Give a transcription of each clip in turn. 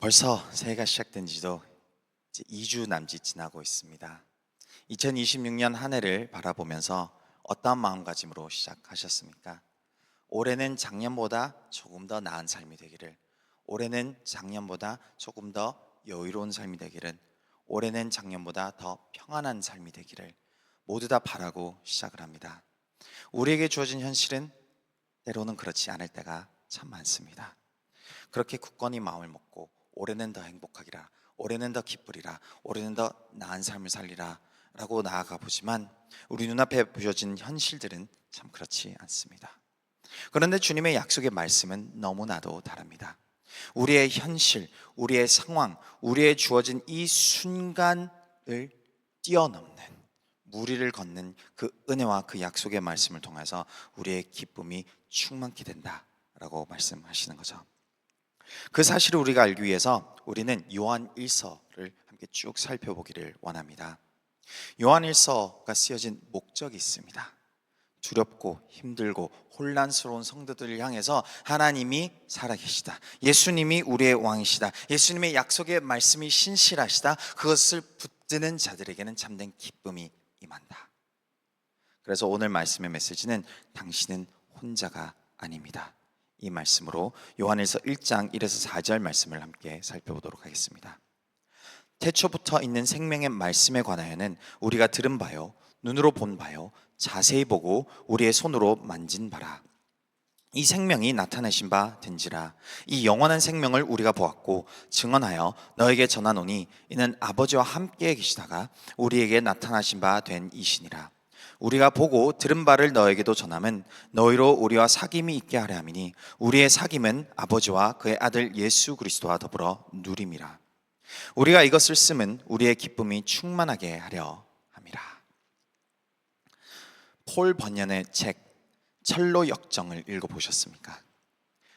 벌써 새해가 시작된 지도 이제 2주 남짓 지나고 있습니다. 2026년 한 해를 바라보면서 어떠한 마음가짐으로 시작하셨습니까? 올해는 작년보다 조금 더 나은 삶이 되기를, 올해는 작년보다 조금 더 여유로운 삶이 되기를, 올해는 작년보다 더 평안한 삶이 되기를 모두 다 바라고 시작을 합니다. 우리에게 주어진 현실은 때로는 그렇지 않을 때가 참 많습니다. 그렇게 굳건히 마음을 먹고 올해는 더 행복하기라, 올해는 더 기쁘리라, 올해는 더 나은 삶을 살리라 라고 나아가 보지만 우리 눈앞에 보여진 현실들은 참 그렇지 않습니다. 그런데 주님의 약속의 말씀은 너무나도 다릅니다. 우리의 현실, 우리의 상황, 우리의 주어진 이 순간을 뛰어넘는, 무리를 걷는 그 은혜와 그 약속의 말씀을 통해서 우리의 기쁨이 충만케 된다라고 말씀하시는 거죠. 그 사실을 우리가 알기 위해서 우리는 요한 1서를 함께 쭉 살펴보기를 원합니다. 요한 1서가 쓰여진 목적이 있습니다. 두렵고 힘들고 혼란스러운 성도들을 향해서 하나님이 살아계시다, 예수님이 우리의 왕이시다, 예수님의 약속의 말씀이 신실하시다, 그것을 붙드는 자들에게는 참된 기쁨이 임한다. 그래서 오늘 말씀의 메시지는 당신은 혼자가 아닙니다. 이 말씀으로 요한일서 1장 1에서 4절 말씀을 함께 살펴보도록 하겠습니다. 태초부터 있는 생명의 말씀에 관하여는 우리가 들은 바요, 눈으로 본 바요, 자세히 보고 우리의 손으로 만진 바라. 이 생명이 나타내신 바 된지라. 이 영원한 생명을 우리가 보았고 증언하여 너에게 전하노니 이는 아버지와 함께 계시다가 우리에게 나타나신 바 된 이시니라. 우리가 보고 들은 바를 너에게도 전함은 너희로 우리와 사귐이 있게 하려 함이니 우리의 사귐은 아버지와 그의 아들 예수 그리스도와 더불어 누림이라. 우리가 이것을 쓰면 우리의 기쁨이 충만하게 하려 함이라. 폴 번연의 책 철로 역정을 읽어보셨습니까?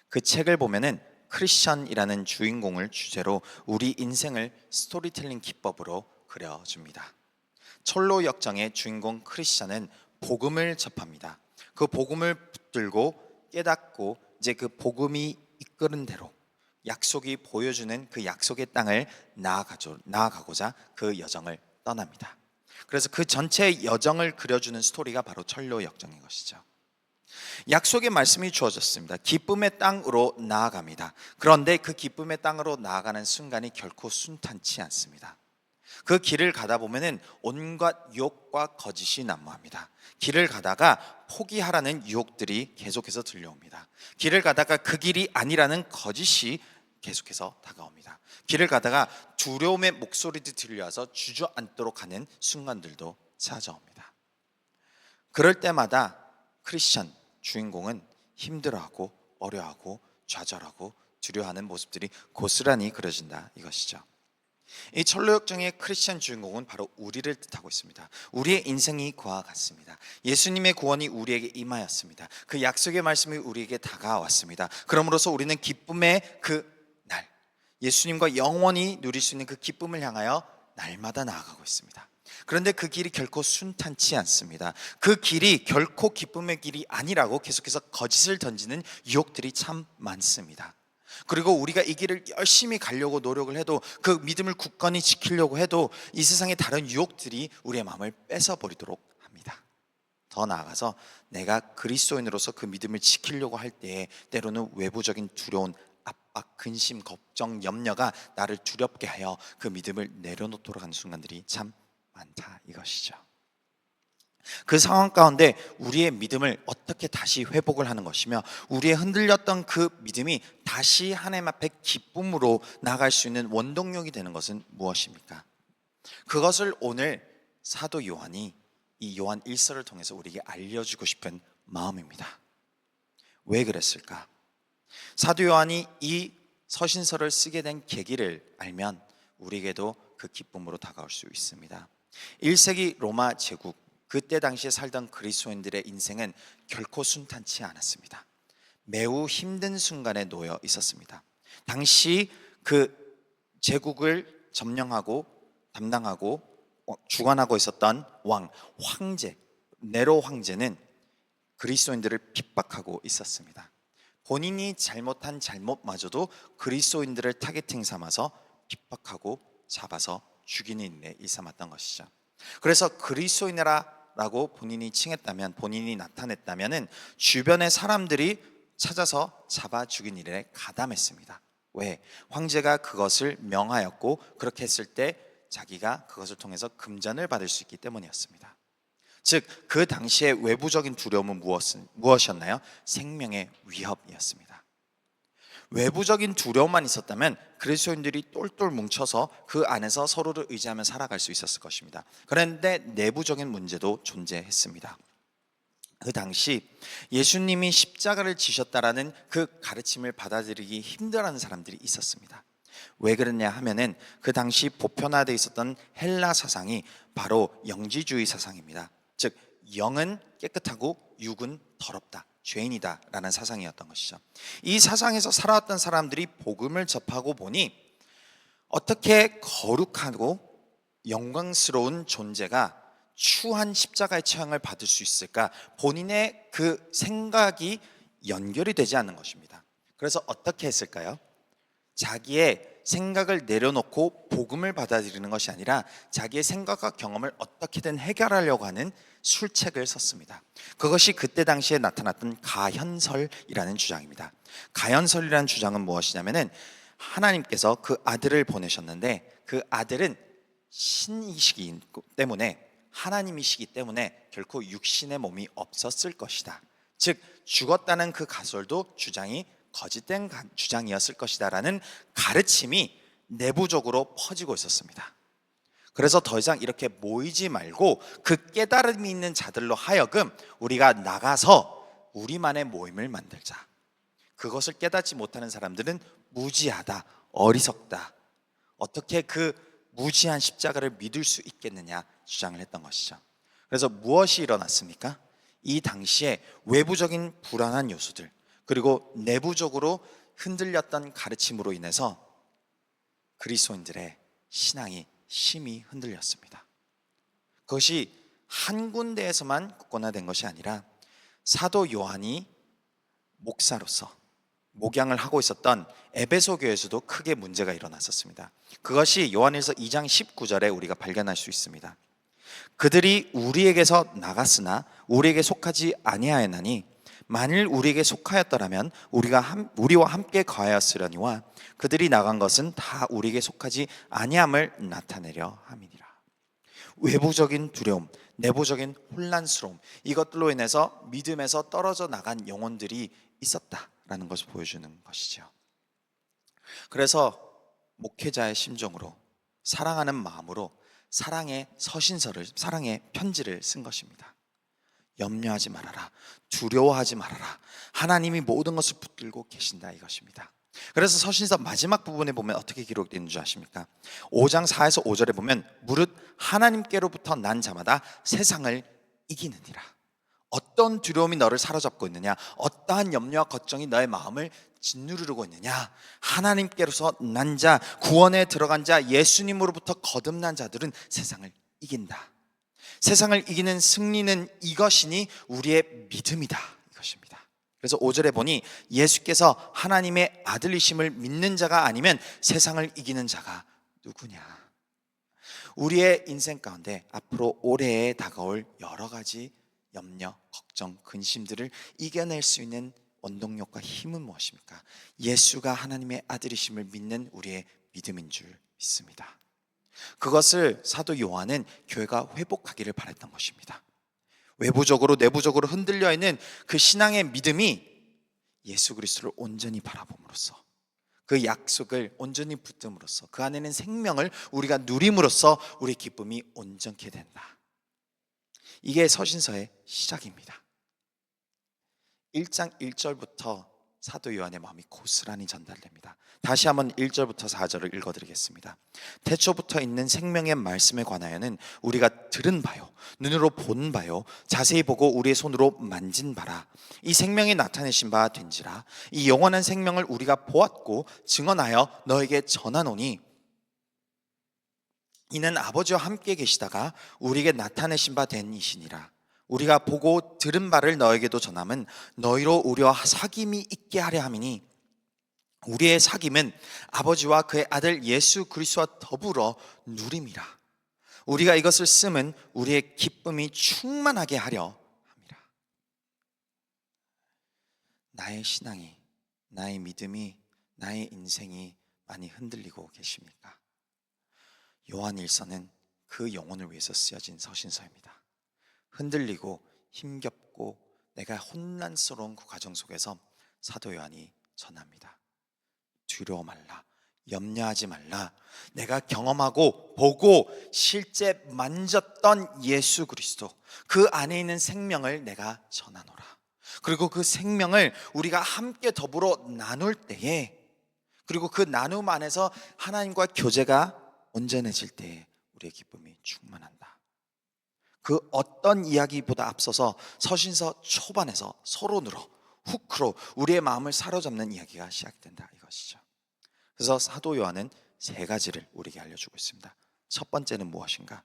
그 책을 보면은 크리스천이라는 주인공을 주제로 우리 인생을 스토리텔링 기법으로 그려줍니다. 철로 역정의 주인공 크리스천은 복음을 접합니다. 그 복음을 붙들고 깨닫고 이제 그 복음이 이끄는 대로 약속이 보여주는 그 약속의 땅을 나아가고자 그 여정을 떠납니다. 그래서 그 전체 여정을 그려주는 스토리가 바로 철로 역정인 것이죠. 약속의 말씀이 주어졌습니다. 기쁨의 땅으로 나아갑니다. 그런데 그 기쁨의 땅으로 나아가는 순간이 결코 순탄치 않습니다. 그 길을 가다 보면은 온갖 유혹과 거짓이 난무합니다. 길을 가다가 포기하라는 유혹들이 계속해서 들려옵니다. 길을 가다가 그 길이 아니라는 거짓이 계속해서 다가옵니다. 길을 가다가 두려움의 목소리도 들려와서 주저앉도록 하는 순간들도 찾아옵니다. 그럴 때마다 크리스천 주인공은 힘들어하고 어려워하고 좌절하고 두려워하는 모습들이 고스란히 그려진다 이것이죠. 이 철로역정의 크리스천 주인공은 바로 우리를 뜻하고 있습니다. 우리의 인생이 그와 같습니다. 예수님의 구원이 우리에게 임하였습니다. 그 약속의 말씀이 우리에게 다가왔습니다. 그러므로서 우리는 기쁨의 그 날, 예수님과 영원히 누릴 수 있는 그 기쁨을 향하여 날마다 나아가고 있습니다. 그런데 그 길이 결코 순탄치 않습니다. 그 길이 결코 기쁨의 길이 아니라고 계속해서 거짓을 던지는 유혹들이 참 많습니다. 그리고 우리가 이 길을 열심히 가려고 노력을 해도, 그 믿음을 굳건히 지키려고 해도 이 세상의 다른 유혹들이 우리의 마음을 뺏어버리도록 합니다. 더 나아가서 내가 그리스도인으로서 그 믿음을 지키려고 할 때에 때로는 외부적인 두려운 압박, 근심, 걱정, 염려가 나를 두렵게 하여 그 믿음을 내려놓도록 하는 순간들이 참 많다 이것이죠. 그 상황 가운데 우리의 믿음을 어떻게 다시 회복을 하는 것이며, 우리의 흔들렸던 그 믿음이 다시 하나님 앞에 기쁨으로 나아갈 수 있는 원동력이 되는 것은 무엇입니까? 그것을 오늘 사도 요한이 이 요한 1서를 통해서 우리에게 알려주고 싶은 마음입니다. 왜 그랬을까? 사도 요한이 이 서신서를 쓰게 된 계기를 알면 우리에게도 그 기쁨으로 다가올 수 있습니다. 1세기 로마 제국, 그때 당시에 살던 그리스도인들의 인생은 결코 순탄치 않았습니다. 매우 힘든 순간에 놓여 있었습니다. 당시 그 제국을 점령하고 담당하고 주관하고 있었던 황제 네로 황제는 그리스도인들을 핍박하고 있었습니다. 본인이 잘못한 잘못마저도 그리스도인들을 타겟팅 삼아서 핍박하고 잡아서 죽이는 일에 일삼았던 것이죠. 그래서 그리스도인이라고 본인이 칭했다면, 본인이 나타냈다면은 주변의 사람들이 찾아서 잡아 죽인 일에 가담했습니다. 왜? 황제가 그것을 명하였고 그렇게 했을 때 자기가 그것을 통해서 금전을 받을 수 있기 때문이었습니다. 즉 그 당시의 외부적인 두려움은 무엇이었나요? 생명의 위협이었습니다. 외부적인 두려움만 있었다면 그리스도인들이 똘똘 뭉쳐서 그 안에서 서로를 의지하며 살아갈 수 있었을 것입니다. 그런데 내부적인 문제도 존재했습니다. 그 당시 예수님이 십자가를 지셨다라는 그 가르침을 받아들이기 힘들어하는 사람들이 있었습니다. 왜 그러냐 하면은 그 당시 보편화되어 있었던 헬라 사상이 바로 영지주의 사상입니다. 즉 영은 깨끗하고 육은 더럽다, 죄인이다 라는 사상이었던 것이죠. 이 사상에서 살아왔던 사람들이 복음을 접하고 보니 어떻게 거룩하고 영광스러운 존재가 추한 십자가의 처형을 받을 수 있을까? 본인의 그 생각이 연결이 되지 않는 것입니다. 그래서 어떻게 했을까요? 자기의 생각을 내려놓고 복음을 받아들이는 것이 아니라 자기의 생각과 경험을 어떻게든 해결하려고 하는 술책을 썼습니다. 그것이 그때 당시에 나타났던 가현설이라는 주장입니다. 가현설이라는 주장은 무엇이냐면은 하나님께서 그 아들을 보내셨는데 그 아들은 신이시기 때문에, 하나님이시기 때문에 결코 육신의 몸이 없었을 것이다. 즉 죽었다는 그 가설도 주장이 거짓된 주장이었을 것이다 라는 가르침이 내부적으로 퍼지고 있었습니다. 그래서 더 이상 이렇게 모이지 말고 그 깨달음이 있는 자들로 하여금 우리가 나가서 우리만의 모임을 만들자. 그것을 깨닫지 못하는 사람들은 무지하다, 어리석다, 어떻게 그 무지한 십자가를 믿을 수 있겠느냐 주장을 했던 것이죠. 그래서 무엇이 일어났습니까? 이 당시에 외부적인 불안한 요소들 그리고 내부적으로 흔들렸던 가르침으로 인해서 그리스도인들의 신앙이 심히 흔들렸습니다. 그것이 한 군데에서만 굳건화된 것이 아니라 사도 요한이 목사로서 목양을 하고 있었던 에베소 교회에서도 크게 문제가 일어났었습니다. 그것이 요한일서 2장 19절에 우리가 발견할 수 있습니다. 그들이 우리에게서 나갔으나 우리에게 속하지 아니하였나니 만일 우리에게 속하였더라면 우리와 함께 거하였으려니와 그들이 나간 것은 다 우리에게 속하지 아니함을 나타내려 함이니라. 외부적인 두려움, 내부적인 혼란스러움, 이것들로 인해서 믿음에서 떨어져 나간 영혼들이 있었다라는 것을 보여주는 것이죠. 그래서 목회자의 심정으로, 사랑하는 마음으로 사랑의 서신서를, 사랑의 편지를 쓴 것입니다. 염려하지 말아라, 두려워하지 말아라, 하나님이 모든 것을 붙들고 계신다, 이것입니다. 그래서 서신서 마지막 부분에 보면 어떻게 기록되어 있는 줄 아십니까? 5장 4에서 5절에 보면 무릇 하나님께로부터 난 자마다 세상을 이기느니라. 어떤 두려움이 너를 사로잡고 있느냐, 어떠한 염려와 걱정이 너의 마음을 짓누르고 있느냐, 하나님께로서 난 자, 구원에 들어간 자, 예수님으로부터 거듭난 자들은 세상을 이긴다. 세상을 이기는 승리는 이것이니 우리의 믿음이다, 이것입니다. 그래서 5절에 보니 예수께서 하나님의 아들이심을 믿는 자가 아니면 세상을 이기는 자가 누구냐. 우리의 인생 가운데 앞으로 올해에 다가올 여러 가지 염려, 걱정, 근심들을 이겨낼 수 있는 원동력과 힘은 무엇입니까? 예수가 하나님의 아들이심을 믿는 우리의 믿음인 줄 믿습니다. 그것을 사도 요한은 교회가 회복하기를 바랬던 것입니다. 외부적으로 내부적으로 흔들려 있는 그 신앙의 믿음이 예수 그리스도를 온전히 바라봄으로써, 그 약속을 온전히 붙듦으로써, 그 안에는 생명을 우리가 누림으로써 우리의 기쁨이 온전케 된다. 이게 서신서의 시작입니다. 1장 1절부터 사도 요한의 마음이 고스란히 전달됩니다. 다시 한번 1절부터 4절을 읽어드리겠습니다. 태초부터 있는 생명의 말씀에 관하여는 우리가 들은 바요, 눈으로 본 바요, 자세히 보고 우리의 손으로 만진 바라. 이 생명이 나타내신 바 된지라. 이 영원한 생명을 우리가 보았고 증언하여 너에게 전하노니 이는 아버지와 함께 계시다가 우리에게 나타내신 바 된 이시니라. 우리가 보고 들은 바를 너에게도 전함은 너희로 우리와 사귐이 있게 하려 함이니 우리의 사귐은 아버지와 그의 아들 예수 그리스도와 더불어 누림이라. 우리가 이것을 쓰면 우리의 기쁨이 충만하게 하려 함이라. 나의 신앙이, 나의 믿음이, 나의 인생이 많이 흔들리고 계십니까? 요한일서는 그 영혼을 위해서 쓰여진 서신서입니다. 흔들리고 힘겹고 내가 혼란스러운 그 과정 속에서 사도 요한이 전합니다. 두려워 말라, 염려하지 말라. 내가 경험하고 보고 실제 만졌던 예수 그리스도, 그 안에 있는 생명을 내가 전하노라. 그리고 그 생명을 우리가 함께 더불어 나눌 때에, 그리고 그 나눔 안에서 하나님과 교제가 온전해질 때에 우리의 기쁨이 충만한다. 그 어떤 이야기보다 앞서서 서신서 초반에서 서론으로 후크로 우리의 마음을 사로잡는 이야기가 시작된다, 이것이죠. 그래서 사도 요한은 세 가지를 우리에게 알려주고 있습니다. 첫 번째는 무엇인가?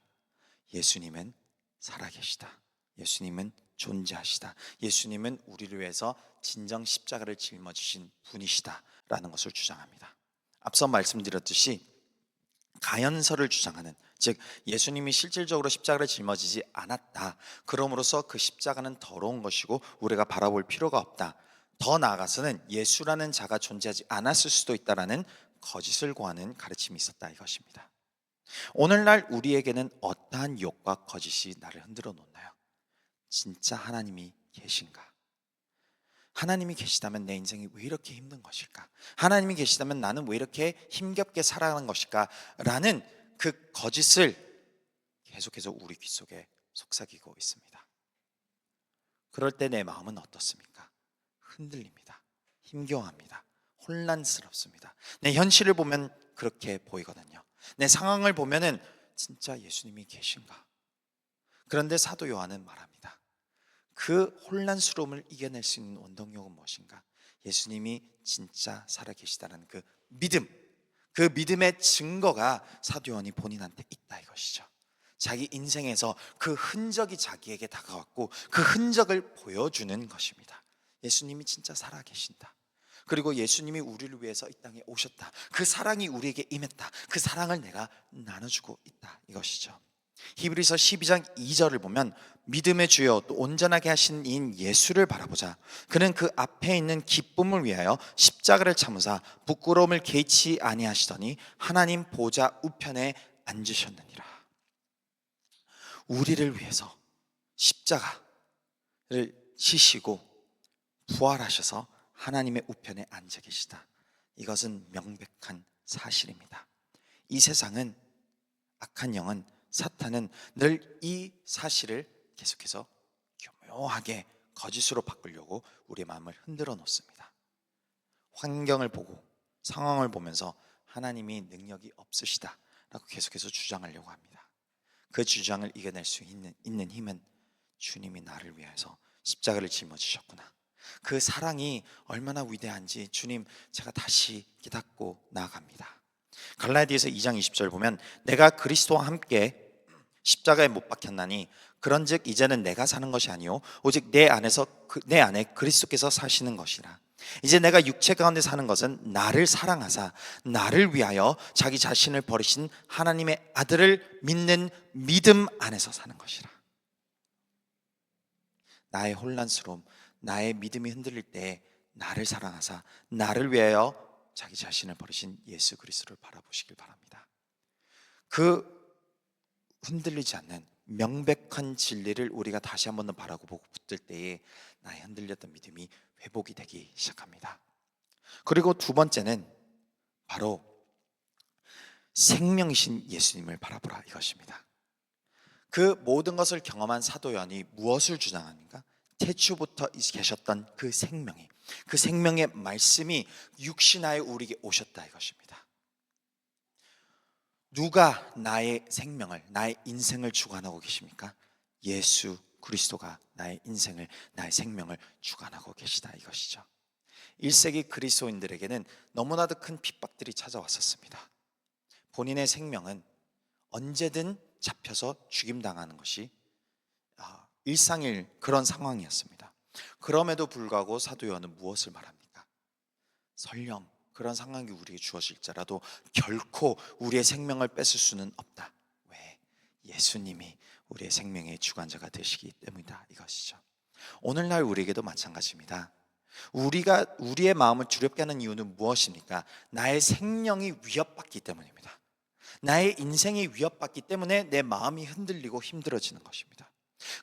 예수님은 살아계시다. 예수님은 존재하시다. 예수님은 우리를 위해서 진정 십자가를 짊어지신 분이시다 라는 것을 주장합니다. 앞서 말씀드렸듯이 가연서를 주장하는, 즉 예수님이 실질적으로 십자가를 짊어지지 않았다, 그러므로서 그 십자가는 더러운 것이고 우리가 바라볼 필요가 없다, 더 나아가서는 예수라는 자가 존재하지 않았을 수도 있다라는 거짓을 고하는 가르침이 있었다, 이것입니다. 오늘날 우리에게는 어떠한 욕과 거짓이 나를 흔들어 놓나요? 진짜 하나님이 계신가? 하나님이 계시다면 내 인생이 왜 이렇게 힘든 것일까? 하나님이 계시다면 나는 왜 이렇게 힘겹게 살아가는 것일까? 라는 그 거짓을 계속해서 우리 귀 속에 속삭이고 있습니다. 그럴 때 내 마음은 어떻습니까? 흔들립니다. 힘겨워합니다. 혼란스럽습니다. 내 현실을 보면 그렇게 보이거든요. 내 상황을 보면은 진짜 예수님이 계신가? 그런데 사도 요한은 말합니다. 그 혼란스러움을 이겨낼 수 있는 원동력은 무엇인가? 예수님이 진짜 살아계시다는 그 믿음, 그 믿음의 증거가 사도 요한이 본인한테 있다, 이것이죠. 자기 인생에서 그 흔적이 자기에게 다가왔고 그 흔적을 보여주는 것입니다. 예수님이 진짜 살아계신다. 그리고 예수님이 우리를 위해서 이 땅에 오셨다. 그 사랑이 우리에게 임했다. 그 사랑을 내가 나눠주고 있다, 이것이죠. 히브리서 12장 2절을 보면 믿음의 주여 또 온전하게 하신 이인 예수를 바라보자. 그는 그 앞에 있는 기쁨을 위하여 십자가를 참으사 부끄러움을 개의치 아니하시더니 하나님 보좌 우편에 앉으셨느니라. 우리를 위해서 십자가를 지시고 부활하셔서 하나님의 우편에 앉아 계시다. 이것은 명백한 사실입니다. 이 세상은, 악한 영은, 사탄은 늘 이 사실을 계속해서 교묘하게 거짓으로 바꾸려고 우리의 마음을 흔들어 놓습니다. 환경을 보고 상황을 보면서 하나님이 능력이 없으시다라고 계속해서 주장하려고 합니다. 그 주장을 이겨낼 수 있는 힘은 주님이 나를 위해서 십자가를 짊어지셨구나, 그 사랑이 얼마나 위대한지 주님 제가 다시 깨닫고 나아갑니다. 갈라디아서 2장 20절 보면 내가 그리스도와 함께 십자가에 못 박혔나니 그런즉 이제는 내가 사는 것이 아니요 오직 내 안에 그리스도께서 사시는 것이라. 이제 내가 육체 가운데 사는 것은 나를 사랑하사 나를 위하여 자기 자신을 버리신 하나님의 아들을 믿는 믿음 안에서 사는 것이라. 나의 혼란스러움, 나의 믿음이 흔들릴 때 나를 사랑하사 나를 위하여 자기 자신을 버리신 예수 그리스도를 바라보시길 바랍니다. 그 흔들리지 않는 명백한 진리를 우리가 다시 한 번 더 바라보고 붙들 때에 나의 흔들렸던 믿음이 회복이 되기 시작합니다. 그리고 두 번째는 바로 생명이신 예수님을 바라보라, 이것입니다. 그 모든 것을 경험한 사도 요한이 무엇을 주장합니까? 태초부터 계셨던 그 생명이, 그 생명의 말씀이 육신하여 우리에게 오셨다, 이것입니다. 누가 나의 생명을, 나의 인생을 주관하고 계십니까? 예수 그리스도가 나의 인생을, 나의 생명을 주관하고 계시다, 이것이죠. 1세기 그리스도인들에게는 너무나도 큰 핍박들이 찾아왔었습니다. 본인의 생명은 언제든 잡혀서 죽임당하는 것이 일상일 그런 상황이었습니다. 그럼에도 불구하고 사도 요한은 무엇을 말합니까? 설령 그런 상황이 우리에게 주어질지라도 결코 우리의 생명을 뺏을 수는 없다. 왜? 예수님이 우리의 생명의 주관자가 되시기 때문이다, 이것이죠. 오늘날 우리에게도 마찬가지입니다. 우리가 우리의 마음을 두렵게 하는 이유는 무엇입니까? 나의 생명이 위협받기 때문입니다. 나의 인생이 위협받기 때문에 내 마음이 흔들리고 힘들어지는 것입니다.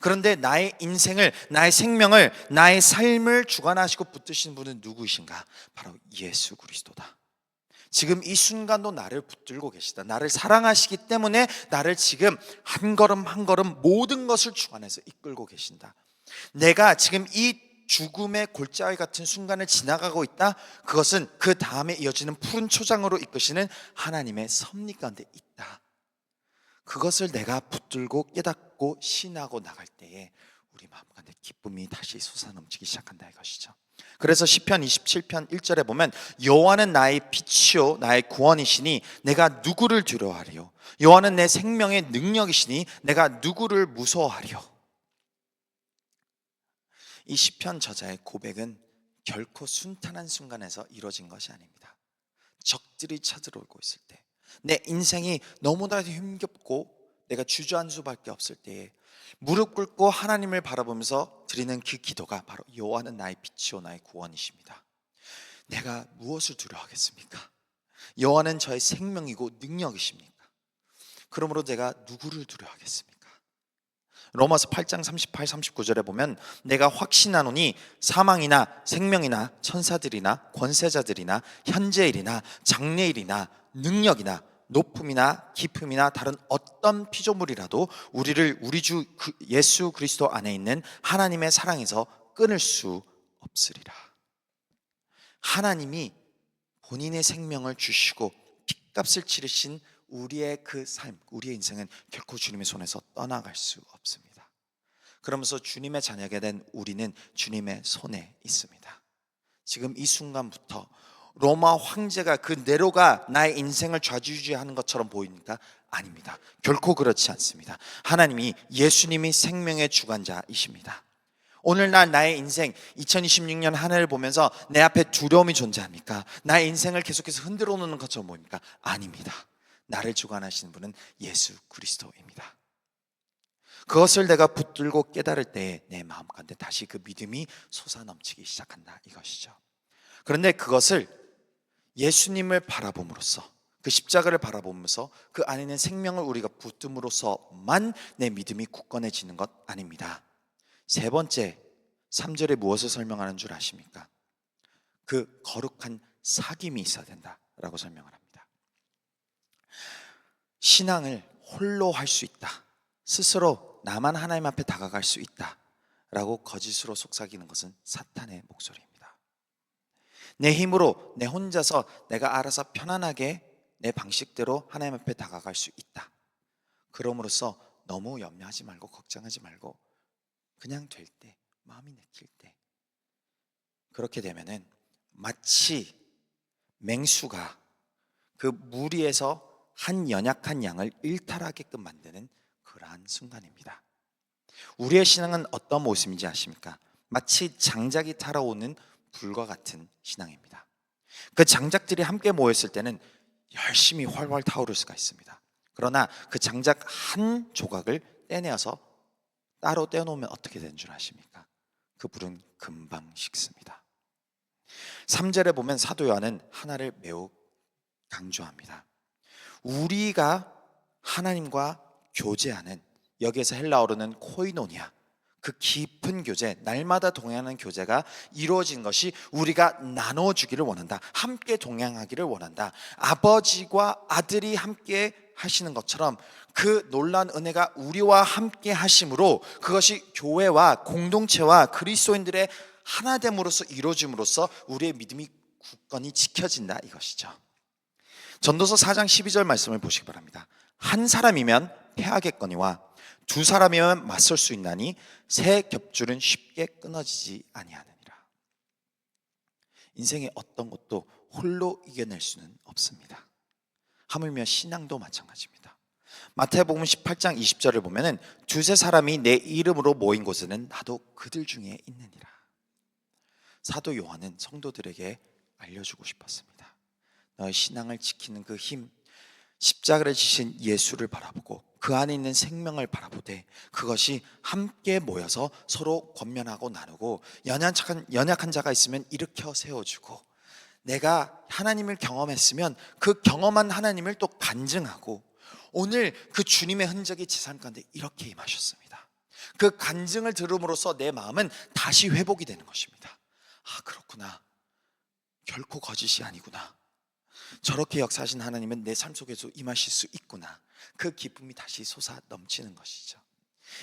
그런데 나의 인생을, 나의 생명을, 나의 삶을 주관하시고 붙드신 분은 누구이신가? 바로 예수 그리스도다. 지금 이 순간도 나를 붙들고 계시다. 나를 사랑하시기 때문에 나를 지금 한 걸음 한 걸음 모든 것을 주관해서 이끌고 계신다. 내가 지금 이 죽음의 골짜기 같은 순간을 지나가고 있다. 그것은 그 다음에 이어지는 푸른 초장으로 이끄시는 하나님의 섭리 가운데 있다. 그것을 내가 붙들고 깨닫고 신하고 나갈 때에 우리 마음 가운데 기쁨이 다시 솟아넘치기 시작한다, 이것이죠. 그래서 시편 27편 1절에 보면 여호와는 나의 빛이요 나의 구원이시니 내가 누구를 두려워하리요. 여호와는 내 생명의 능력이시니 내가 누구를 무서워하리요. 이 시편 저자의 고백은 결코 순탄한 순간에서 이루어진 것이 아닙니다. 적들이 찾아오고 있을 때, 내 인생이 너무나 힘겹고 내가 주저앉을 수밖에 없을 때에 무릎 꿇고 하나님을 바라보면서 드리는 그 기도가 바로 여호와는 나의 빛이요 나의 구원이십니다. 내가 무엇을 두려워하겠습니까? 여호와는 저의 생명이고 능력이십니까? 그러므로 내가 누구를 두려워하겠습니까? 로마서 8장 38, 39절에 보면 내가 확신하노니 사망이나 생명이나 천사들이나 권세자들이나 현재일이나 장래일이나 능력이나 높음이나 깊음이나 다른 어떤 피조물이라도 우리를 우리 주 예수 그리스도 안에 있는 하나님의 사랑에서 끊을 수 없으리라. 하나님이 본인의 생명을 주시고 핏값을 치르신 우리의 그 삶, 우리의 인생은 결코 주님의 손에서 떠나갈 수 없습니다. 그러면서 주님의 자녀가 된 우리는 주님의 손에 있습니다. 지금 이 순간부터 로마 황제가 그 네로가 나의 인생을 좌지우지하는 것처럼 보입니까? 아닙니다. 결코 그렇지 않습니다. 하나님이, 예수님이 생명의 주관자이십니다. 오늘날 나의 인생 2026년 한 해를 보면서 내 앞에 두려움이 존재합니까? 나의 인생을 계속해서 흔들어 놓는 것처럼 보입니까? 아닙니다. 나를 주관하시는 분은 예수 그리스도입니다. 그것을 내가 붙들고 깨달을 때에 내 마음 가운데 다시 그 믿음이 솟아넘치기 시작한다, 이것이죠. 그런데 그것을 예수님을 바라봄으로써, 그 십자가를 바라보면서 그 안에 있는 생명을 우리가 붙듦으로써만 내 믿음이 굳건해지는 것 아닙니다. 세 번째, 3절에 무엇을 설명하는 줄 아십니까? 그 거룩한 사귐이 있어야 된다라고 설명을 합니다. 신앙을 홀로 할 수 있다, 스스로 나만 하나님 앞에 다가갈 수 있다 라고 거짓으로 속삭이는 것은 사탄의 목소리입니다. 내 힘으로, 내 혼자서 내가 알아서 편안하게 내 방식대로 하나님 앞에 다가갈 수 있다. 그럼으로써 너무 염려하지 말고 걱정하지 말고 그냥 될 때, 마음이 내킬 때, 그렇게 되면은 마치 맹수가 그 무리에서 한 연약한 양을 일탈하게끔 만드는 그러한 순간입니다. 우리의 신앙은 어떤 모습인지 아십니까? 마치 장작이 타러오는 불과 같은 신앙입니다. 그 장작들이 함께 모였을 때는 열심히 활활 타오를 수가 있습니다. 그러나 그 장작 한 조각을 떼내어서 따로 떼어놓으면 어떻게 되는 줄 아십니까? 그 불은 금방 식습니다. 3절에 보면 사도 요한은 하나를 매우 강조합니다. 우리가 하나님과 교제하는, 여기에서 헬라어로는 코이노니아, 그 깊은 교제, 날마다 동행하는 교제가 이루어진 것이 우리가 나눠주기를 원한다. 함께 동행하기를 원한다. 아버지와 아들이 함께 하시는 것처럼 그 놀라운 은혜가 우리와 함께 하심으로 그것이 교회와 공동체와 그리스도인들의 하나됨으로써 이루어짐으로써 우리의 믿음이 굳건히 지켜진다, 이것이죠. 전도서 4장 12절 말씀을 보시기 바랍니다. 한 사람이면 패하겠거니와 두 사람이면 맞설 수 있나니 새 겹줄은 쉽게 끊어지지 아니하느니라. 인생의 어떤 것도 홀로 이겨낼 수는 없습니다. 하물며 신앙도 마찬가지입니다. 마태복음 18장 20절을 보면은 두세 사람이 내 이름으로 모인 곳에는 나도 그들 중에 있느니라. 사도 요한은 성도들에게 알려주고 싶었습니다. 너의 신앙을 지키는 그 힘, 십자가를 지신 예수를 바라보고 그 안에 있는 생명을 바라보되 그것이 함께 모여서 서로 권면하고 나누고 연약한 자가 있으면 일으켜 세워주고, 내가 하나님을 경험했으면 그 경험한 하나님을 또 간증하고, 오늘 그 주님의 흔적이 제 삶 가운데 이렇게 임하셨습니다. 그 간증을 들음으로써 내 마음은 다시 회복이 되는 것입니다. 아, 그렇구나. 결코 거짓이 아니구나. 저렇게 역사하신 하나님은 내 삶 속에서 임하실 수 있구나. 그 기쁨이 다시 솟아 넘치는 것이죠.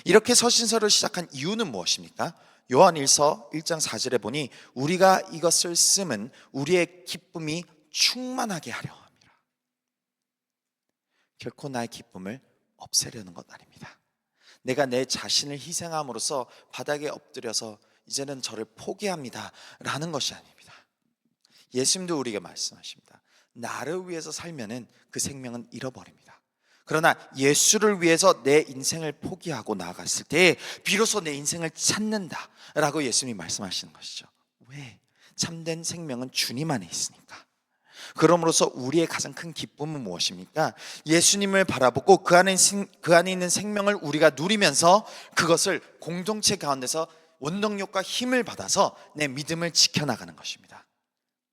이렇게 서신서를 시작한 이유는 무엇입니까? 요한일서 1장 4절에 보니 우리가 이것을 쓰면 우리의 기쁨이 충만하게 하려 함이라. 결코 나의 기쁨을 없애려는 것 아닙니다. 내가 내 자신을 희생함으로써 바닥에 엎드려서 이제는 저를 포기합니다 라는 것이 아닙니다. 예수님도 우리에게 말씀하십니다. 나를 위해서 살면은 그 생명은 잃어버립니다. 그러나 예수를 위해서 내 인생을 포기하고 나아갔을 때 비로소 내 인생을 찾는다 라고 예수님이 말씀하시는 것이죠. 왜? 참된 생명은 주님 안에 있으니까. 그럼으로써 우리의 가장 큰 기쁨은 무엇입니까? 예수님을 바라보고 그 안에 있는 생명을 우리가 누리면서 그것을 공동체 가운데서 원동력과 힘을 받아서 내 믿음을 지켜나가는 것입니다.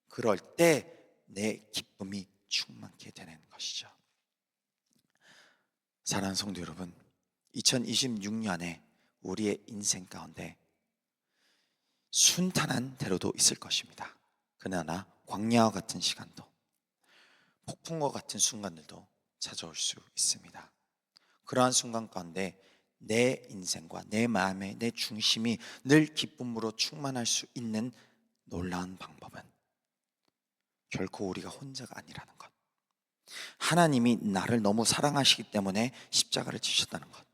그럴 때 내 기쁨이 충만케 되는 것이죠. 사랑하는 성도 여러분, 2026년에 우리의 인생 가운데 순탄한 대로도 있을 것입니다. 그러나 광야와 같은 시간도, 폭풍과 같은 순간들도 찾아올 수 있습니다. 그러한 순간 가운데 내 인생과 내 마음의 내 중심이 늘 기쁨으로 충만할 수 있는 놀라운 방법은 결코 우리가 혼자가 아니라는 것, 하나님이 나를 너무 사랑하시기 때문에 십자가를 지셨다는 것,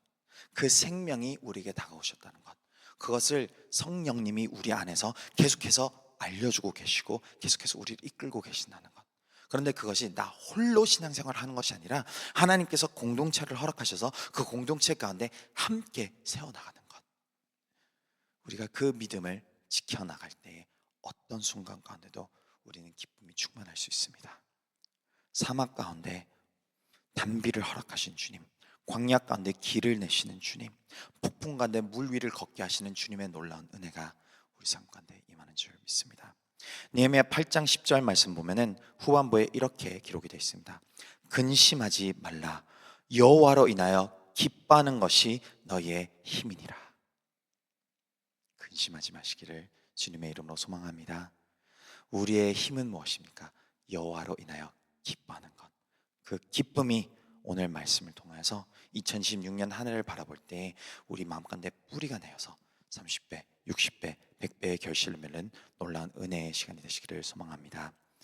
그 생명이 우리에게 다가오셨다는 것, 그것을 성령님이 우리 안에서 계속해서 알려주고 계시고 계속해서 우리를 이끌고 계신다는 것. 그런데 그것이 나 홀로 신앙생활을 하는 것이 아니라 하나님께서 공동체를 허락하셔서 그 공동체 가운데 함께 세워나가는 것. 우리가 그 믿음을 지켜나갈 때에 어떤 순간 가운데도 우리는 기쁨이 충만할 수 있습니다. 사막 가운데 단비를 허락하신 주님, 광야 가운데 길을 내시는 주님, 폭풍 가운데 물 위를 걷게 하시는 주님의 놀라운 은혜가 우리 삶 가운데 임하는 줄 믿습니다. 느헤미야 8장 10절 말씀 보면은 후반부에 이렇게 기록이 되어 있습니다. 근심하지 말라. 여호와로 인하여 기뻐하는 것이 너희의 힘이니라. 근심하지 마시기를 주님의 이름으로 소망합니다. 우리의 힘은 무엇입니까? 여호와로 인하여 기뻐하는 것. 그 기쁨이 오늘 말씀을 통해서 2016년 한 해를 바라볼 때 우리 마음 가운데 뿌리가 내어서 30배, 60배, 100배의 결실을 맺는 놀라운 은혜의 시간이 되시기를 소망합니다.